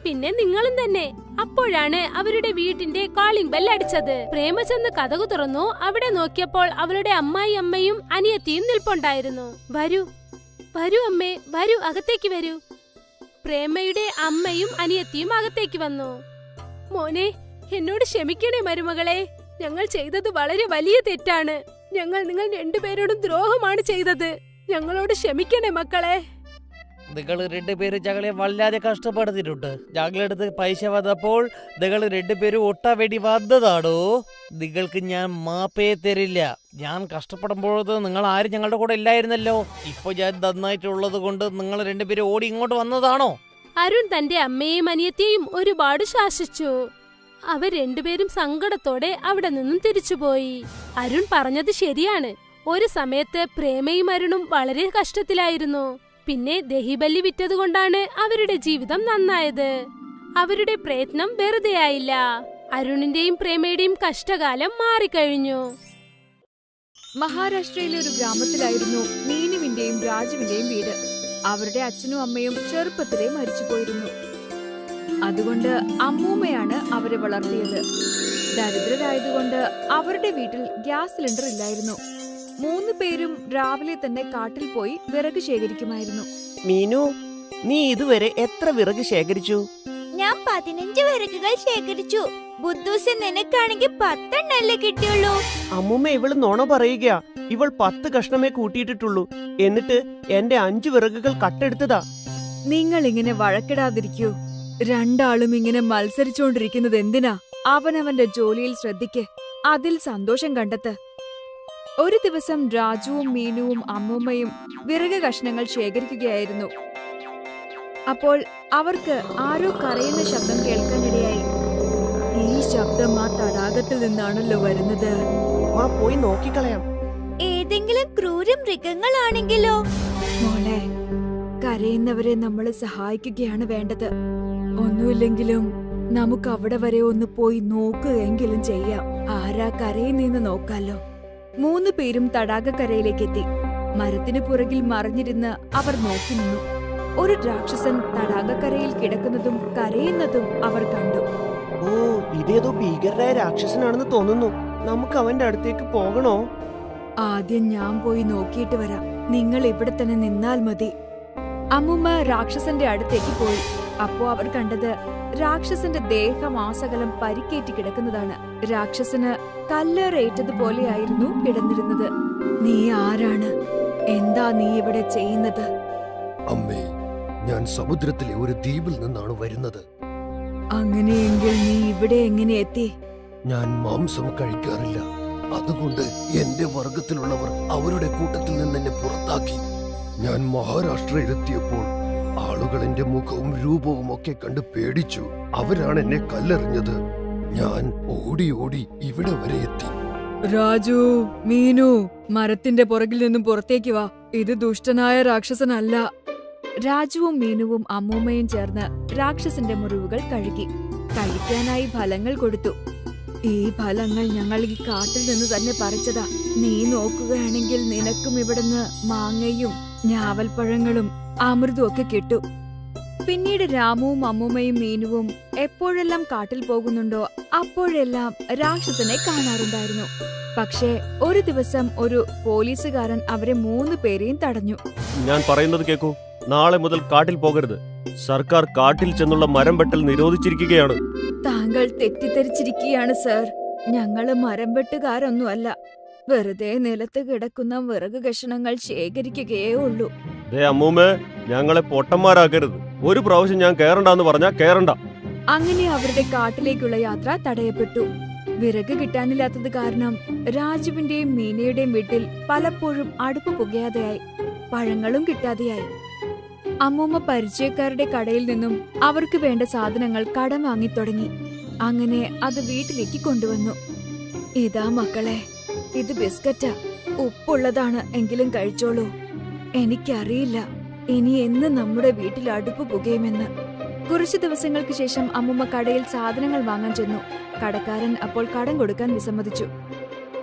S2: പിന്നെ നിങ്ങളും തന്നെ. അപ്പോഴാണ് അവരുടെ വീട്ടിന്റെ കോളിംഗ് ബെൽ അടിച്ചത്. പ്രേമചന്ദ് കതകു തുറന്നു. അവിടെ നോക്കിയപ്പോൾ അവളുടെ അമ്മയും അനിയത്തിയും നിൽപ്പുണ്ടായിരുന്നു. വരൂ വരൂ അമ്മേ, വരൂ, അകത്തേക്ക് വരൂ. പ്രേമയുടെ അമ്മയും അനിയത്തിയും അകത്തേക്ക് വന്നു. മോനെ, എന്നോട് ക്ഷമിക്കണേ മരുമകളെ. ഞങ്ങൾ ചെയ്തത് വളരെ വലിയ തെറ്റാണ്. ഞങ്ങൾ നിങ്ങൾ രണ്ടുപേരോടും ദ്രോഹമാണ് ചെയ്തത്. ഞങ്ങളോട് ക്ഷമിക്കണേ മക്കളെ.
S3: നിങ്ങൾ രണ്ടുപേരും ഞങ്ങളെ വല്ലാതെ കഷ്ടപ്പെടുത്തിയിട്ടുണ്ട്. ഞങ്ങളടുത്ത് പൈസ വന്നപ്പോൾ നിങ്ങൾ രണ്ടുപേരും ഒട്ടാ വേണ്ടി വന്നതാണോ? നിങ്ങൾക്ക് ഞാൻ മാപ്പേ തരില്ല. ഞാൻ കഷ്ടപ്പെടുമ്പോഴത് നിങ്ങൾ ആരും ഞങ്ങളുടെ കൂടെ ഇല്ലായിരുന്നല്ലോ. ഇപ്പൊ ഞാൻ നന്നായിട്ടുള്ളത് കൊണ്ട് നിങ്ങൾ രണ്ടുപേരും ഓടി ഇങ്ങോട്ട് വന്നതാണോ?
S2: അരുൺ തന്റെ അമ്മയെയും അനിയത്തെയും ഒരുപാട് ശാസിച്ചു. അവർ രണ്ടുപേരും സങ്കടത്തോടെ അവിടെ നിന്നും തിരിച്ചുപോയി. അരുൺ പറഞ്ഞത് ശരിയാണ്. ഒരു സമയത്ത് പ്രേമയും അരുണും വളരെ കഷ്ടത്തിലായിരുന്നു. പിന്നെ ദഹിബല്ലി വിറ്റതുകൊണ്ടാണ് അവരുടെ ജീവിതം നന്നായത്. അവരുടെ പ്രയത്നം വെറുതെയായില്ല. അരുണിന്റെയും പ്രേമയുടെയും കഷ്ടകാലം മാറിക്കഴിഞ്ഞു.
S4: മഹാരാഷ്ട്രയിലെ ഒരു ഗ്രാമത്തിലായിരുന്നു മീനുവിന്റെയും രാജുവിന്റെയും വീട്. അവരുടെ അച്ഛനും അമ്മയും ചെറുപ്പത്തിലേ മരിച്ചുപോയിരുന്നു. അതുകൊണ്ട് അമ്മൂമ്മയാണ് അവരെ വളർത്തിയത്. ദരിദ്രരായതുകൊണ്ട് അവരുടെ വീട്ടിൽ ഗ്യാസ് സിലിണ്ടർ ഇല്ലായിരുന്നു. 3 പേരും രാവിലെ തന്നെ കാട്ടിൽ പോയി വിറക് ശേഖരിക്കുമായിരുന്നു.
S5: മീനു, നീ ഇതുവരെ എത്ര വിറക് ശേഖരിച്ചു?
S6: ഞാൻ 15 വിറകുകൾ ശേഖരിച്ചു. ബുദ്ധൂസ്, നിനക്കാണെങ്കിൽ 10 എണ്ണല്ലേ കിട്ടിയുള്ളൂ.
S5: അമ്മൂമ്മ ഇവള് നുണ പറയുകയാ. ഇവൾ 10 കഷ്ണമേ കൂട്ടിയിട്ടിട്ടുള്ളൂ. എന്നിട്ട് എന്റെ 5 വിറകുകൾ കട്ടെടുത്തതാ.
S4: നിങ്ങൾ ഇങ്ങനെ വഴക്കിടാതിരിക്കൂ. രണ്ടാളും ഇങ്ങനെ മത്സരിച്ചുകൊണ്ടിരിക്കുന്നത് എന്തിനാ? അവനവന്റെ ജോലിയിൽ ശ്രദ്ധിക്ക്, അതിൽ സന്തോഷം കണ്ടെത്ത്. ഒരു ദിവസം രാജുവും മീനുവും അമ്മൂമ്മയും വിറക് കഷ്ണങ്ങൾ ശേഖരിക്കുകയായിരുന്നു. അപ്പോൾ അവർക്ക് ആരോ കരയുന്ന ശബ്ദം കേൾക്കാനിടയായി. ഈ ശബ്ദം ആ തടാകത്തിൽ നിന്നാണല്ലോ വരുന്നത്.
S5: പോയി നോക്കിക്കളയാം.
S6: ഏതെങ്കിലും ക്രൂര മൃഗങ്ങളാണെങ്കിലോ?
S4: മോളെ, കരയുന്നവരെ നമ്മൾ സഹായിക്കുകയാണ് വേണ്ടത്. ഒന്നുമില്ലെങ്കിലും നമുക്ക് അവിടെ വരെ ഒന്ന് പോയി നോക്കുകയെങ്കിലും ചെയ്യാം. ആരാ കരയുന്നെന്ന് നോക്കാലോ. 3 പേരും തടാകക്കരയിലേക്കെത്തി. മരത്തിനു പുറകിൽ മറിഞ്ഞിരുന്ന് അവർ നോക്കി നിന്നു. ഒരു രാക്ഷസൻ തടാകക്കരയിൽ കിടക്കുന്നതും കരയുന്നതും അവർ കണ്ടു.
S5: ഓ, ഇതേതോ ഭീകരനായ രാക്ഷസനാണെന്ന് തോന്നുന്നു. നമുക്ക് അവന്റെ അടുത്തേക്ക് പോകണോ?
S4: ആദ്യം ഞാൻ പോയി നോക്കിയിട്ട് വരാം. നിങ്ങൾ ഇവിടെ തന്നെ നിന്നാൽ മതി. അമ്മുമ്മ രാക്ഷസന്റെ അടുത്തേക്ക് പോയി. അപ്പോ അവർ കണ്ടത് രാക്ഷസന്റെ ദേഹമാസകലം പരിക്കേറ്റ് കിടക്കുന്നതാണ്. രാക്ഷസന് കല്ലേറേറ്റതുപോലെയായിരുന്നു കിടന്നിരുന്നത്. നീ ആരാണ്? എന്താ നീ ഇവിടെ ചെയ്യുന്നത്?
S7: അമ്മേ, ഞാൻ സമുദ്രത്തിലെ ഒരു ദ്വീപിൽ നിന്നാണ് വരുന്നത്.
S4: അങ്ങനെയെങ്കിൽ നീ ഇവിടെ എങ്ങനെ എത്തി?
S7: ഞാൻ മാംസം കഴിക്കാറില്ല. അതുകൊണ്ട് എന്റെ വർഗത്തിലുള്ളവർ അവരുടെ കൂട്ടത്തിൽ നിന്ന് എന്നെ പുറത്താക്കി. ഞാൻ മഹാരാഷ്ട്രയിലെത്തിയപ്പോൾ ആളുകൾ എന്റെ മുഖവും രൂപവും ഒക്കെ കണ്ട് പേടിച്ചു. അവരാണ് എന്നെ കല്ലെറിഞ്ഞത്. ഞാൻ ഓടി ഓടി ഇവിടെ വരെ എത്തി.
S4: രാജു, മീനു, മരത്തിന്റെ പുറകിൽ നിന്നും പുറത്തേക്ക് വാ. ഇത് ദുഷ്ടനായ രാക്ഷസനല്ല. രാജുവും മീനുവും അമ്മൂമ്മയും ചേർന്ന് രാക്ഷസന്റെ മുറിവുകൾ കഴുകി. കഴിക്കാനായി ഫലങ്ങൾ കൊടുത്തു. ഈ ഫലങ്ങൾ ഞങ്ങൾ ഈ കാട്ടിൽ നിന്ന് തന്നെ പറിച്ചതാ. നീ നോക്കുകയാണെങ്കിൽ നിനക്കും ഇവിടുന്ന് മാങ്ങയും ഞാവൽപ്പഴങ്ങളും അമൃതും ഒക്കെ കിട്ടും. പിന്നീട് രാമുവും അമ്മൂമ്മയും മീനുവും എപ്പോഴെല്ലാം കാട്ടിൽ പോകുന്നുണ്ടോ അപ്പോഴെല്ലാം രാക്ഷസനെ കാണാറുണ്ടായിരുന്നു. പക്ഷേ ഒരു ദിവസം ഒരു പോലീസുകാരൻ അവരെ 3 പേരെയും തടഞ്ഞു.
S8: ഞാൻ പറയുന്നത് കേക്കൂ.
S5: നാളെ മുതൽ കാട്ടിൽ പോകരുത്. സർക്കാർ കാട്ടിൽ ചെന്നുള്ള മരം വെട്ടൽ നിരോധിച്ചിരിക്കുകയാണ്.
S4: താങ്കൾ തെറ്റിദ്ധരിച്ചിരിക്കുകയാണ് സർ. ഞങ്ങള് മരം വെട്ടുകാരൊന്നുമല്ല. വെറുതെ നിലത്ത് കിടക്കുന്ന വിറക് കഷണങ്ങൾ ശേഖരിക്കുകയേ ഉള്ളൂ.
S5: അമ്മൂമ്മേ, ഞങ്ങളെ പൊട്ടന്മാരാക്കരുത്. ഒരു പ്രാവശ്യം ഞാൻ കേറണ്ടെന്ന് പറഞ്ഞാ കേറണ്ട.
S4: അങ്ങനെ അവരുടെ കാട്ടിലേക്കുള്ള യാത്ര തടയപ്പെട്ടു. വിറക് കിട്ടാനില്ലാത്തത് കാരണം രാജുവിന്റെയും മീനയുടെയും വീട്ടിൽ പലപ്പോഴും അടുപ്പ് പുകയാതെയായി, പഴങ്ങളും കിട്ടാതെയായി. അമ്മൂമ്മ പരിചയക്കാരുടെ കടയിൽ നിന്നും അവർക്ക് വേണ്ട സാധനങ്ങൾ കടം വാങ്ങി തുടങ്ങി. അങ്ങനെ അത് വീട്ടിലേക്ക് കൊണ്ടുവന്നു. ഇതാ മക്കളെ, ഇത് ബിസ്ക്കറ്റാ, ഉപ്പുള്ളതാണ്, എങ്കിലും കഴിച്ചോളൂ. എനിക്കറിയില്ല ഇനി എന്ന് നമ്മുടെ വീട്ടിൽ അടുപ്പ് പുകയുമെന്ന്. കുറച്ചു ദിവസങ്ങൾക്ക് ശേഷം അമ്മൂമ്മ കടയിൽ സാധനങ്ങൾ വാങ്ങാൻ ചെന്നു. കടക്കാരൻ അപ്പോൾ കടം കൊടുക്കാൻ വിസമ്മതിച്ചു.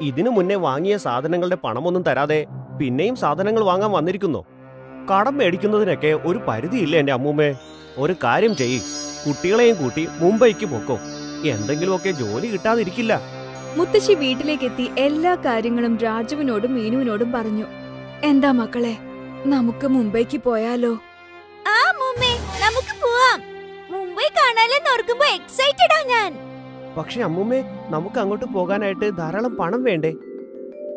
S5: ഇതിനു മുന്നേ വാങ്ങിയ സാധനങ്ങളുടെ പണമൊന്നും തരാതെ പിന്നെയും സാധനങ്ങൾ വാങ്ങാൻ വന്നിരിക്കുന്നു. കടം മേടിക്കുന്നതിനൊക്കെ ഒരു പരിധിയില്ല എന്റെ അമ്മൂമ്മേ. ഒരു കാര്യം ചെയ്യ്, കുട്ടികളെയും കൂട്ടി മുംബൈക്ക് പോക്കോ. എന്തെങ്കിലുമൊക്കെ ജോലി കിട്ടാതിരിക്കില്ല.
S4: മുത്തശ്ശി വീട്ടിലേക്കെത്തി എല്ലാ കാര്യങ്ങളും രാജുവിനോടും മീനുവിനോടും പറഞ്ഞു. എന്താ മക്കളെ, നമുക്ക് മുംബൈക്ക് പോയാലോ?
S6: ആ മുമ്മേ, നമുക്ക് പോവാം. മുംബൈ കാണാലെന്ന് ഓർക്കുമ്പോ എക്സൈറ്റഡാ ഞാൻ.
S5: പക്ഷെ അമ്മൂമ്മേ, നമുക്ക് അങ്ങോട്ട് പോകാനായിട്ട് ധാരാളം പണം വേണ്ടേ?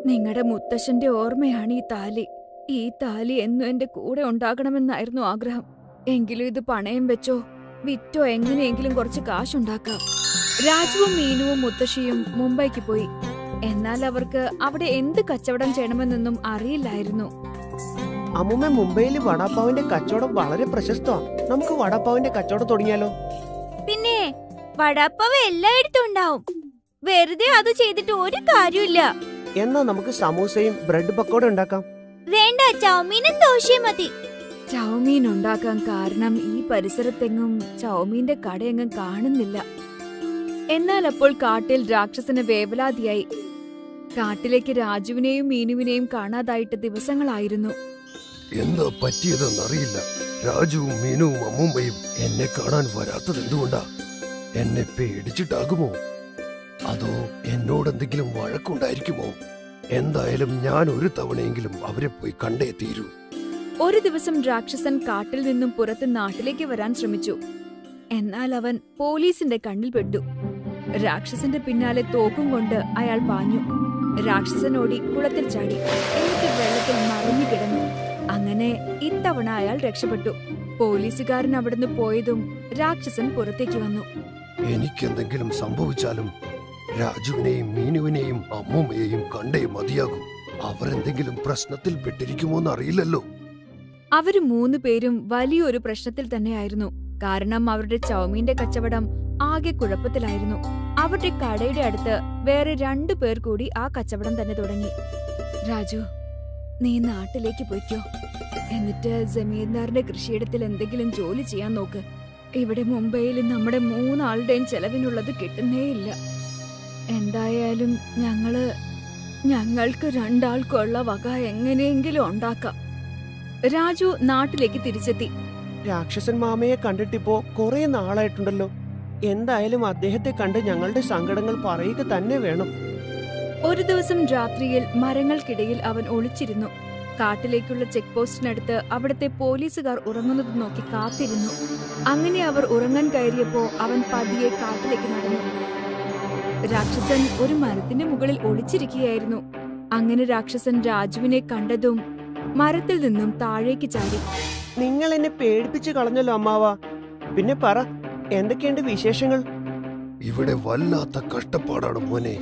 S4: നിങ്ങളുടെ മുത്തശ്ശന്റെ ഓർമ്മയാണ് ഈ താലി. ഈ താലി എന്നും എന്റെ കൂടെ ഉണ്ടാകണമെന്നായിരുന്നു ആഗ്രഹം. എങ്കിലും ഇത് പണയം വെച്ചോ വിറ്റോ എങ്ങനെയെങ്കിലും കുറച്ച് കാശുണ്ടാക്കാം. രാജുവും മീനുവും മുത്തശ്ശിയും മുംബൈക്ക് പോയി. എന്നാൽ അവർക്ക് അവിടെ എന്ത് കച്ചവടം ചെയ്യണമെന്നൊന്നും അറിയില്ലായിരുന്നു.
S5: അമ്മൂമ്മ, മുംബൈയിൽ വടാപ്പാവിന്റെ കച്ചവടം വളരെ പ്രശസ്തമാണ്. നമുക്ക് വടാപ്പാവിന്റെ കച്ചവടം തുടങ്ങിയാലോ?
S6: പിന്നെ വടാപ്പാവ് എല്ലായിടത്തും ഉണ്ടാവും. വെറുതെ അത് ചെയ്തിട്ട് ഒരു കാര്യമില്ല.
S5: എന്നാ നമുക്ക് സമൂസയും ബ്രെഡ് പക്കോട ഉണ്ടാക്കാം.
S6: വേണ്ട, ചൗമീനും ദോശയും മതി.
S4: ചൗമീൻ ഉണ്ടാക്കാൻ കാരണം ഈ പരിസരത്തെങ്ങും ചൗമീന്റെ കടയെങ്ങും കാണുന്നില്ല. എന്നാൽ അപ്പോൾ കാട്ടിൽ രാക്ഷസന് വേവലാതിയായി. കാട്ടിലേക്ക് രാജുവിനെയും മീനുവിനെയും കാണാതായിട്ട് ദിവസങ്ങളായിരുന്നു.
S7: എന്താ പറ്റിയതെന്നറിയില്ല. രാജുവും മീനുവും അമ്മൂമ്മയും എന്നെ കാണാൻ വരാത്തത് എന്തുകൊണ്ടാ? എന്നെ പേടിച്ചിട്ടാകുമോ? അതോ എന്നോടെന്തെങ്കിലും വഴക്കുണ്ടായിരിക്കുമോ? എന്തായാലും ഞാൻ ഒരു തവണയെങ്കിലും അവരെ പോയി കണ്ടേ തീരൂ.
S4: ഒരു ദിവസം രാക്ഷസൻ കാട്ടിൽ നിന്നും പുറത്ത് നാട്ടിലേക്ക് വരാൻ ശ്രമിച്ചു. എന്നാൽ അവൻ പോലീസിന്റെ കണ്ണിൽ പെട്ടു. രാക്ഷസന്റെ പിന്നാലെ തോക്കും കൊണ്ട് അയാൾ പാഞ്ഞു. രാക്ഷസൻ ഓടി കുളത്തിൽ ചാടി, എന്നിട്ട് വെള്ളത്തിൽ മറിഞ്ഞു കിടന്നു. അങ്ങനെ ഇത്തവണ അയാൾ രക്ഷപ്പെട്ടു. പോലീസുകാരൻ അവിടുന്ന് പോയതും രാക്ഷസൻ പുറത്തേക്ക് വന്നു.
S7: എനിക്കെന്തെങ്കിലും സംഭവിച്ചാലും രാജുവിനെയും മീനുവിനെയും അമ്മൂമ്മയെയും കണ്ടേ മതിയാകും. അവരെന്തെങ്കിലും പ്രശ്നത്തിൽ പെട്ടിരിക്കുമോന്ന് അറിയില്ലല്ലോ.
S4: അവര് 3 പേരും വലിയൊരു പ്രശ്നത്തിൽ തന്നെയായിരുന്നു. കാരണം അവരുടെ ചൗമീന്റെ കച്ചവടം ആകെ കുഴപ്പത്തിലായിരുന്നു. അവരുടെ കടയുടെ അടുത്ത് വേറെ 2 പേർ കൂടി ആ കച്ചവടം തന്നെ തുടങ്ങി. രാജു, നീ നാട്ടിലേക്ക് പോയിക്കോ. എന്നിട്ട് ജമീന്ദാറിന്റെ കൃഷിയിടത്തിൽ എന്തെങ്കിലും ജോലി ചെയ്യാൻ നോക്ക്. ഇവിടെ മുംബൈയിൽ നമ്മുടെ 3 ആളുടെയും ചെലവിനുള്ളത് കിട്ടുന്നേയില്ല. എന്തായാലും ഞങ്ങൾക്ക് 2 ആൾക്കുള്ള വക എങ്ങനെയെങ്കിലും ഉണ്ടാക്കാം. രാജു നാട്ടിലേക്ക് തിരിച്ചെത്തി.
S5: രാക്ഷസൻ മാമയെ കണ്ടിട്ടിപ്പോ കുറെ നാളായിട്ടുണ്ടല്ലോ. എന്തായാലും അദ്ദേഹത്തെ കണ്ട് ഞങ്ങളുടെ സങ്കടങ്ങൾ പറയുക തന്നെ വേണം.
S4: ഒരു ദിവസം രാത്രിയിൽ മരങ്ങൾക്കിടയിൽ അവൻ ഒളിച്ചിരുന്നു. കാട്ടിലേക്കുള്ള ചെക്ക് പോസ്റ്റിനടുത്ത് അവിടുത്തെ പോലീസുകാർ ഉറങ്ങുന്നത് നോക്കി കാത്തിരുന്നു. അങ്ങനെ അവർ ഉറങ്ങാൻ കയറിയപ്പോ അവൻ പതിയെ കാട്ടിലേക്ക് നടന്നു. രാക്ഷസൻ ഒരു മരത്തിന്റെ മുകളിൽ ഒളിച്ചിരിക്കുകയായിരുന്നു. അങ്ങനെ രാക്ഷസൻ രാജുവിനെ കണ്ടതും മരത്തിൽ നിന്നും താഴേക്ക് ചാടി.
S5: നിങ്ങൾ എന്നെ പേടിപ്പിച്ചു കളഞ്ഞല്ലോ അമ്മാവ. പിന്നെ പറ, എന്തൊക്കെയുണ്ട് വിശേഷങ്ങൾ?
S7: ഇവിടെ വല്ലാത്ത കഷ്ടപ്പാടാണ് മോനെ.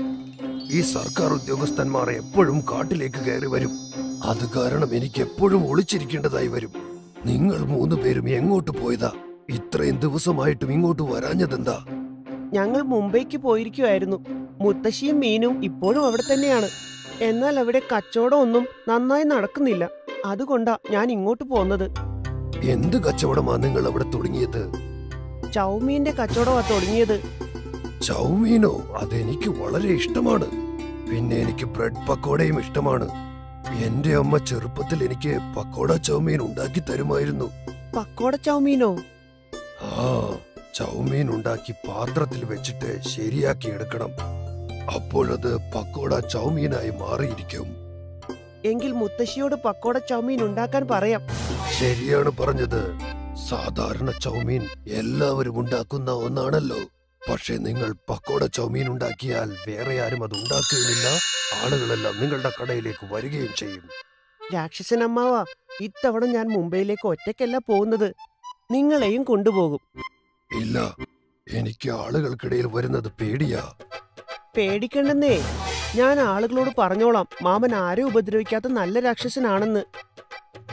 S7: ഈ സർക്കാർ ഉദ്യോഗസ്ഥന്മാർ എപ്പോഴും കാട്ടിലേക്ക് കയറി വരും. അത് കാരണം എനിക്ക് എപ്പോഴും ഒളിച്ചിരിക്കേണ്ടതായി വരും. നിങ്ങൾ 3 പേരും എങ്ങോട്ട് പോയതാ? ഇത്രയും ദിവസമായിട്ടും ഇങ്ങോട്ട് വരാഞ്ഞതെന്താ?
S5: ഞങ്ങൾ മുംബൈക്ക് പോയിരിക്കുമായിരുന്നു. മുത്തശ്ശിയും മീനും ഇപ്പോഴും അവിടെ തന്നെയാണ്. എന്നാൽ അവിടെ കച്ചവടം ഒന്നും നന്നായി നടക്കുന്നില്ല. അതുകൊണ്ടാ ഞാൻ ഇങ്ങോട്ട് പോന്നത്.
S7: എന്ത് കച്ചവടമാ നിങ്ങൾ അവിടെ തുടങ്ങിയത്?
S5: ചൗമീന്റെ കച്ചവടമാ തുടങ്ങിയത്.
S7: ചൗമീനോ? അതെനിക്ക് വളരെ ഇഷ്ടമാണ്. പിന്നെ എനിക്ക് ബ്രെഡ് പക്കോടയും ഇഷ്ടമാണ്. എന്റെ അമ്മ ചെറുപ്പത്തിൽ എനിക്ക് പക്കോട ചൗമീൻ ഉണ്ടാക്കി തരുമായിരുന്നു.
S5: പക്കോട ചൗമീനോ?
S7: ആ, ചൗമീൻ ഉണ്ടാക്കി പാത്രത്തിൽ വെച്ചിട്ട് ശരിയാക്കി എടുക്കണം. അപ്പോഴത് പക്കോട ചൗമീനായി മാറിയിരിക്കും.
S5: എങ്കിൽ മുത്തശ്ശിയോട് പക്കോട ചൗമീൻ ഉണ്ടാക്കാൻ പറയാം.
S7: ശരിയാണ് പറഞ്ഞത്. സാധാരണ ചൗമീൻ എല്ലാവരും ഉണ്ടാക്കുന്ന ഒന്നാണല്ലോ. പക്ഷെ നിങ്ങൾ പക്കോട ചൗമീൻ ഉണ്ടാക്കിയാൽ വേറെ ആരും അത് ഉണ്ടാക്കുകയില്ല. ആളുകളെല്ലാം നിങ്ങളുടെ കടയിലേക്ക് വരികയും ചെയ്യും.
S5: രാക്ഷസൻ അമ്മാവ, ഇത്തവണ ഞാൻ മുംബൈയിലേക്ക് ഒറ്റയ്ക്കല്ല പോകുന്നത്, നിങ്ങളെയും കൊണ്ടുപോകും.
S7: ഇല്ല, എനിക്ക് ആളുകൾക്കിടയിൽ വരുന്നത് പേടിയാ.
S5: പേടിക്കണ്ടെന്നേ, ഞാൻ ആളുകളോട് പറഞ്ഞോളാം മാമൻ ആരും ഉപദ്രവിക്കാത്ത നല്ല രാക്ഷസനാണെന്ന്.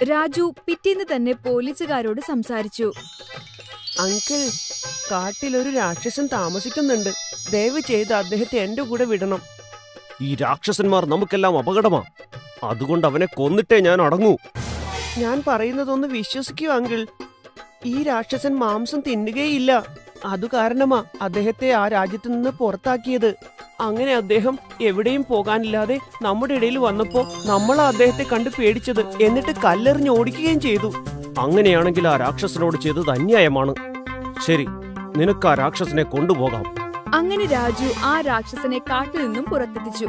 S4: രാജു പിറ്റേന്ന് തന്നെ പോലീസുകാരോട് സംസാരിച്ചു.
S5: അങ്കിൾ, കാട്ടിലൊരു രാക്ഷസൻ താമസിക്കുന്നുണ്ട്. ദയവ് ചെയ്ത് അദ്ദേഹത്തെ എന്റെ കൂടെ വിടണം. ഈ രാക്ഷസന്മാർ നമുക്കെല്ലാം അപകടമാ. അതുകൊണ്ട് അവനെ കൊന്നിട്ടേ ഞാൻ അടങ്ങൂ. ഞാൻ പറയുന്നതൊന്ന് വിശ്വസിക്കൂ അങ്കിൾ. ഈ രാക്ഷസൻ മാംസം തിന്നുകയില്ല. അതു കാരണമാ അദ്ദേഹത്തെ ആ രാജ്യത്ത് നിന്ന് പുറത്താക്കിയത്. അങ്ങനെ അദ്ദേഹം എവിടെയും പോകാനില്ലാതെ നമ്മുടെ ഇടയിൽ വന്നപ്പോ നമ്മളാ അദ്ദേഹത്തെ കണ്ട് പേടിച്ചത്. എന്നിട്ട് കല്ലെറിഞ്ഞ് ഓടിക്കുകയും ചെയ്തു. അങ്ങനെയാണെങ്കിൽ ആ രാക്ഷസനോട് ചെയ്തത് അന്യായമാണ്. ശരി, നിനക്ക് ആ രാക്ഷസനെ കൊണ്ടുപോകാം.
S4: അങ്ങനെ രാജു ആ രാക്ഷസനെ കാട്ടിൽ നിന്നും പുറത്തെത്തിച്ചു.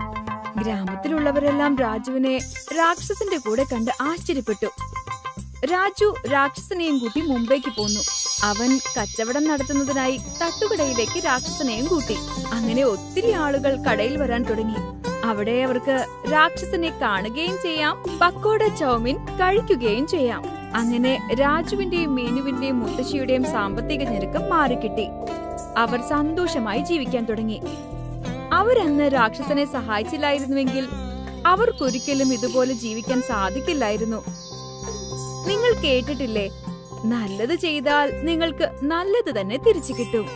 S4: ഗ്രാമത്തിലുള്ളവരെല്ലാം രാജുവിനെ രാക്ഷസന്റെ കൂടെ കണ്ട് ആശ്ചര്യപ്പെട്ടു. രാജു രാക്ഷസനെയും കൂട്ടി മുംബൈക്ക് പോന്നു. അവൻ കച്ചവടം നടത്തുന്നതിനായി തട്ടുകടയിലേക്ക് രാക്ഷസനെയും കൂട്ടി. അങ്ങനെ ഒത്തിരി ആളുകൾ കടയിൽ വരാൻ തുടങ്ങി. അവിടെ അവർക്ക് രാക്ഷസനെ കാണുകയും ചെയ്യാം, പക്കോട ചൗമീൻ കഴിക്കുകയും ചെയ്യാം. അങ്ങനെ രാജുവിന്റെയും മീനുവിന്റെയും മുത്തശ്ശിയുടെയും സാമ്പത്തിക ഞെരുക്കം മാറിക്കിട്ടി. അവർ സന്തോഷമായി ജീവിക്കാൻ തുടങ്ങി. അവരന്ന് രാക്ഷസനെ സഹായിച്ചില്ലായിരുന്നുവെങ്കിൽ അവർക്കൊരിക്കലും ഇതുപോലെ ജീവിക്കാൻ സാധിക്കില്ലായിരുന്നു. നിങ്ങൾ കേട്ടിട്ടില്ലേ, നല്ലത് ചെയ്താൽ നിങ്ങൾക്ക് നല്ലത് തന്നെ തിരിച്ചു കിട്ടും.